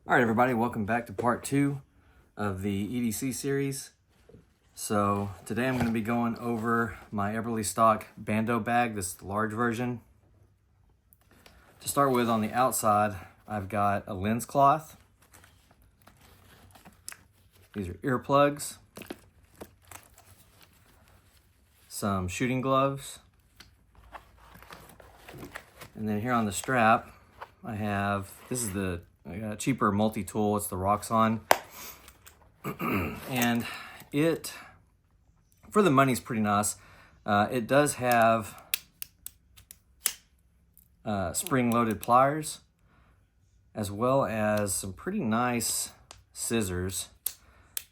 All right, everybody, welcome back to part 2 of the EDC series. So today I'm going to be going over my Eberlestock Bando bag, this large version. To start with, on the outside, I've got a lens cloth. These are earplugs, some shooting gloves, and then here on the strap, I have, this is the cheaper multi-tool. It's the Roxxon. And it, for the money, is pretty nice. It does have spring-loaded pliers, as well as some pretty nice scissors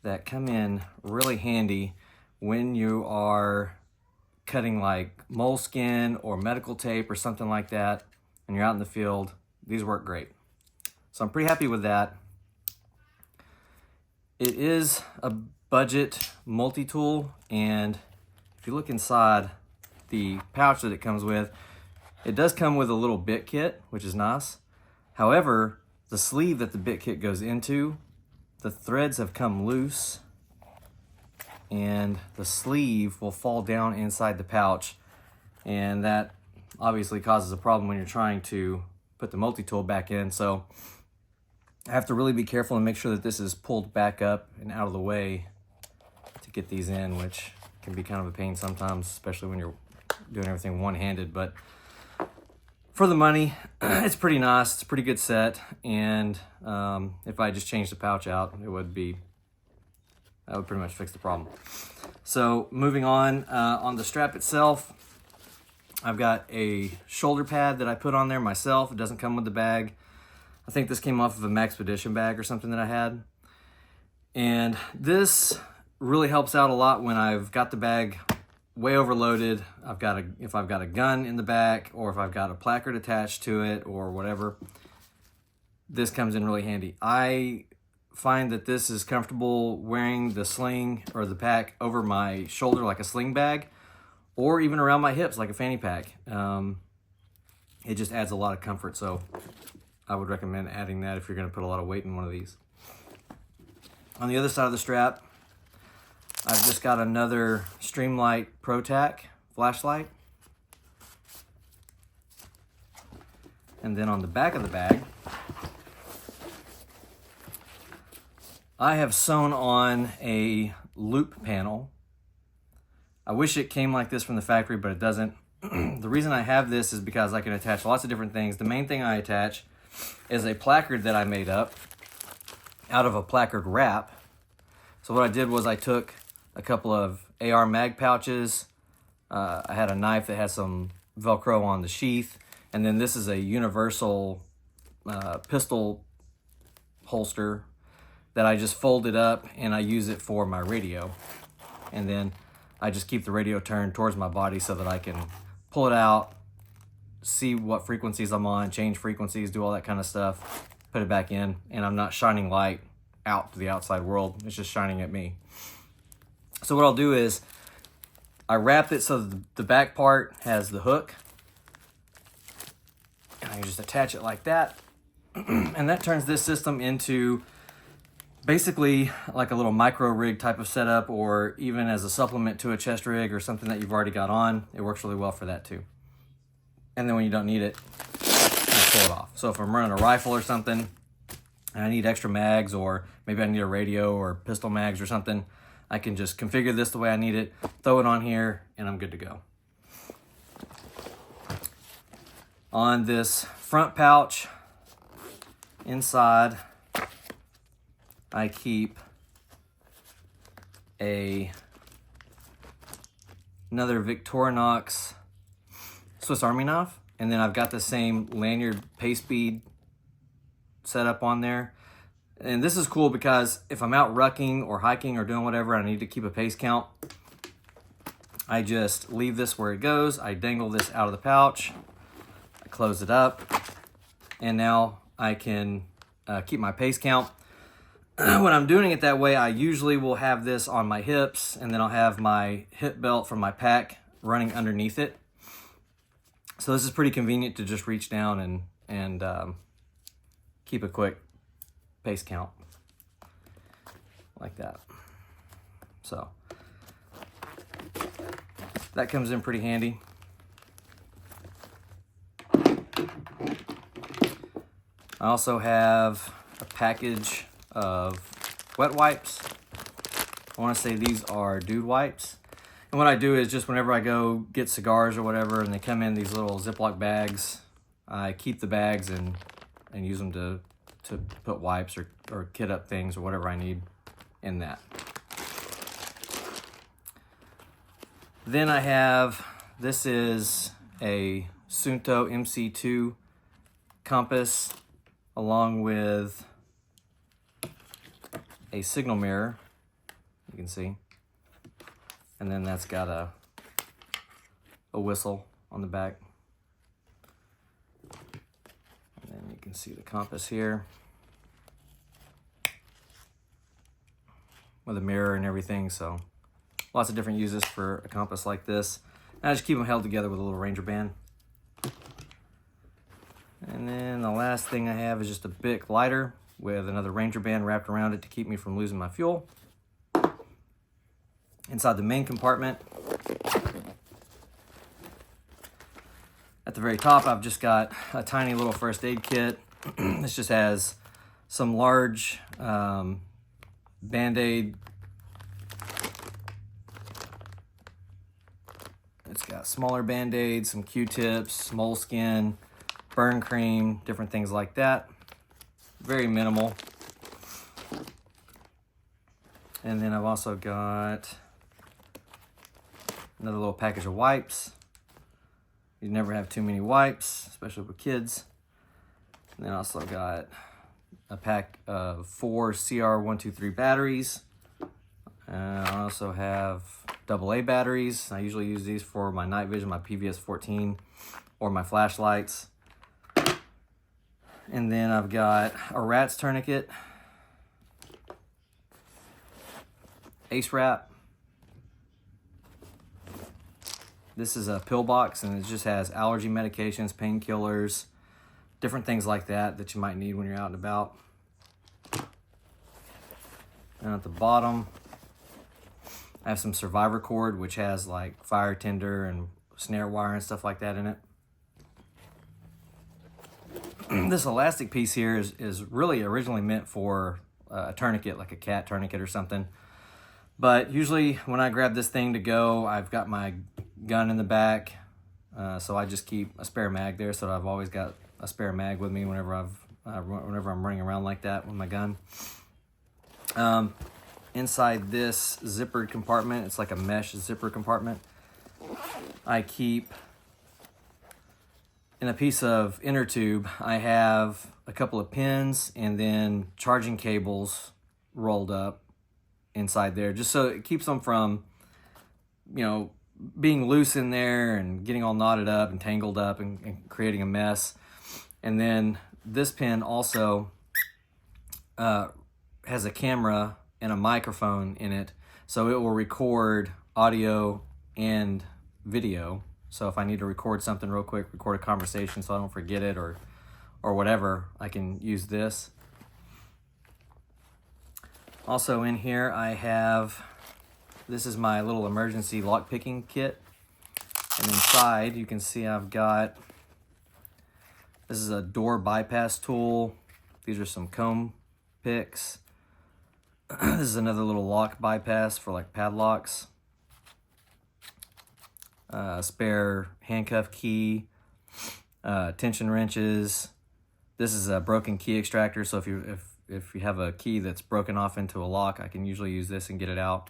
that come in really handy when you are cutting like moleskin or medical tape or something like that, and you're out in the field. These work great. So I'm pretty happy with that. It is a budget multi-tool, and if you look inside the pouch that it comes with, it does come with a little bit kit, which is nice. However, the sleeve that the bit kit goes into, the threads have come loose, and the sleeve will fall down inside the pouch, and that obviously causes a problem when you're trying to put the multi-tool back in. So I have to really be careful and make sure that this is pulled back up and out of the way to get these in, which can be kind of a pain sometimes, especially when you're doing everything one-handed. But for the money, it's pretty nice. It's a pretty good set. And if I just changed the pouch out, that would pretty much fix the problem. So moving on the strap itself, I've got a shoulder pad that I put on there myself. It doesn't come with the bag. I think this came off of a Maxpedition bag or something that I had. And this really helps out a lot when I've got the bag way overloaded. If I've got a gun in the back, or if I've got a placard attached to it or whatever, this comes in really handy. I find that this is comfortable wearing the sling or the pack over my shoulder like a sling bag, or even around my hips like a fanny pack. It just adds a lot of comfort. So I would recommend adding that if you're going to put a lot of weight in one of these. On the other side of the strap, I've just got another Streamlight ProTac flashlight. And then on the back of the bag, I have sewn on a loop panel. I wish it came like this from the factory, but it doesn't. The reason I have this is because I can attach lots of different things. The main thing I attach is a placard that I made up out of a placard wrap. So what I did was I took a couple of AR mag pouches. I had a knife that has some Velcro on the sheath. And then this is a universal pistol holster that I just folded up, and I use it for my radio. And then I just keep the radio turned towards my body so that I can pull it out, see what frequencies I'm on, change frequencies, do all that kind of stuff, put it back in, and I'm not shining light out to the outside world. It's just shining at me. So what I'll do is I wrap it so that the back part has the hook, and I just attach it like that. And that turns this system into basically like a little micro rig type of setup, or even as a supplement to a chest rig or something that you've already got on. It works really well for that too. And then when you don't need it, just pull it off. So if I'm running a rifle or something and I need extra mags, or maybe I need a radio or pistol mags or something, I can just configure this the way I need it, throw it on here, and I'm good to go. On this front pouch, inside, I keep another Victorinox Swiss Army knife, and then I've got the same lanyard paste bead set up on there. And this is cool because if I'm out rucking or hiking or doing whatever, I need to keep a pace count, I just leave this where it goes. I dangle this out of the pouch, I close it up, and now I can keep my pace count. When I'm doing it that way, I usually will have this on my hips, and then I'll have my hip belt from my pack running underneath it. So this is pretty convenient to just reach down and keep a quick pace count, like that. So that comes in pretty handy. I also have a package of wet wipes. I want to say these are dude wipes. And what I do is just whenever I go get cigars or whatever and they come in these little Ziploc bags, I keep the bags and use them to put wipes or kit up things or whatever I need in that. Then I have, this is a Sunto MC2 compass along with a signal mirror, you can see. And then that's got a whistle on the back. And then you can see the compass here with a mirror and everything. So lots of different uses for a compass like this. And I just keep them held together with a little Ranger band. And then the last thing I have is just a Bic lighter with another Ranger band wrapped around it to keep me from losing my fuel. Inside the main compartment, at the very top, I've just got a tiny little first aid kit. This just has some large Band-Aid. It's got smaller Band-Aids, some Q-tips, moleskin, burn cream, different things like that. Very minimal. And then I've also got another little package of wipes. You never have too many wipes, especially with kids. And then I also got a pack of 4 CR123 batteries. I also have AA batteries. I usually use these for my night vision, my PVS-14, or my flashlights. And then I've got a rat's tourniquet, Ace wrap. This is a pill box, and it just has allergy medications, painkillers, different things like that that you might need when you're out and about. And at the bottom, I have some survivor cord, which has like fire tinder and snare wire and stuff like that in it. This elastic piece here is really originally meant for a tourniquet, like a cat tourniquet or something. But usually when I grab this thing to go, I've got my gun in the back, so I just keep a spare mag there. So I've always got a spare mag with me whenever I'm running around like that with my gun. Inside this zippered compartment, it's like a mesh zipper compartment, I keep, in a piece of inner tube, I have a couple of pins and then charging cables rolled up inside there, just so it keeps them from, being loose in there and getting all knotted up and tangled up and creating a mess. And then this pin also has a camera and a microphone in it, so it will record audio and video. So if I need to record something real quick, record a conversation so I don't forget it or whatever, I can use this. Also in here I have, this is my little emergency lock picking kit. And inside you can see I've got, this is a door bypass tool. These are some comb picks. This is another little lock bypass for like padlocks. Spare handcuff key, tension wrenches. This is a broken key extractor, so if you have a key that's broken off into a lock, I can usually use this and get it out.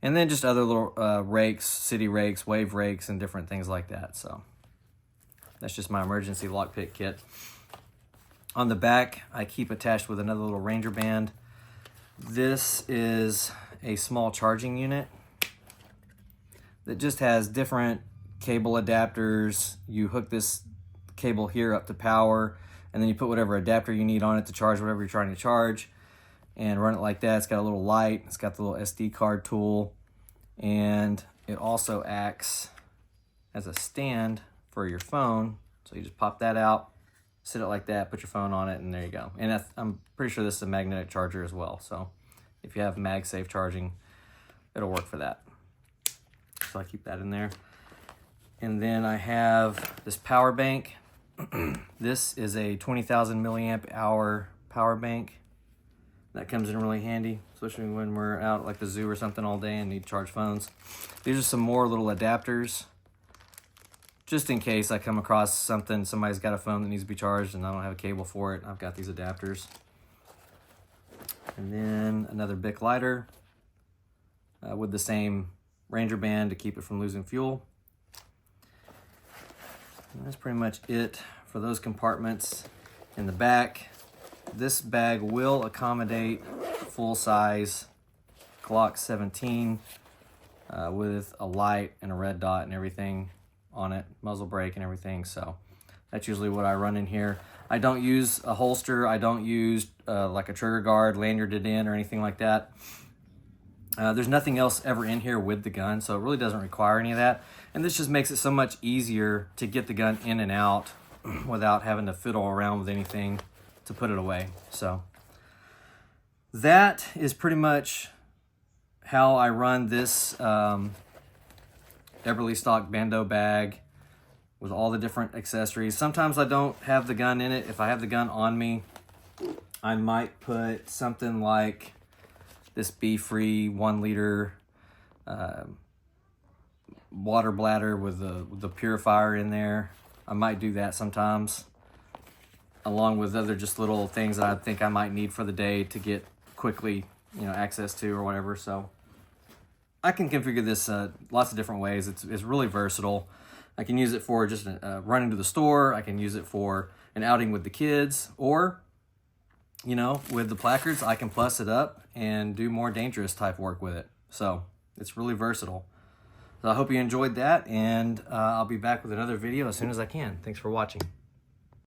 And then just other little rakes, city rakes, wave rakes, and different things like that. So that's just my emergency lockpick kit. On the back, I keep attached with another little Ranger band. This is a small charging unit that just has different cable adapters. You hook this cable here up to power, and then you put whatever adapter you need on it to charge whatever you're trying to charge, and run it like that. It's got a little light, it's got the little SD card tool, and it also acts as a stand for your phone. So you just pop that out, sit it like that, put your phone on it, and there you go. And I'm pretty sure this is a magnetic charger as well. So if you have MagSafe charging, it'll work for that. So I keep that in there. And then I have this power bank. This is a 20,000 milliamp hour power bank. That comes in really handy, especially when we're out at like the zoo or something all day and need to charge phones. These are some more little adapters, just in case I come across something, somebody's got a phone that needs to be charged and I don't have a cable for it. I've got these adapters. And then another Bic lighter with the same Ranger band to keep it from losing fuel. And that's pretty much it for those compartments. In the back, this bag will accommodate full-size Glock 17 with a light and a red dot and everything on it, muzzle brake and everything. So that's usually what I run in here. I don't use a holster. I don't use like a trigger guard lanyarded in or anything like that. There's nothing else ever in here with the gun, so it really doesn't require any of that. And this just makes it so much easier to get the gun in and out without having to fiddle around with anything to put it away. So that is pretty much how I run this Eberlestock Bando bag with all the different accessories. Sometimes I don't have the gun in it. If I have the gun on me, I might put something like this Be-Free 1 liter water bladder with the purifier in there. I might do that sometimes, along with other just little things that I think I might need for the day to get quickly, access to or whatever. So I can configure this lots of different ways. It's really versatile. I can use it for just running to the store. I can use it for an outing with the kids, or with the placards, I can plus it up and do more dangerous type work with it. So it's really versatile. So I hope you enjoyed that, and I'll be back with another video as soon as I can. Thanks for watching.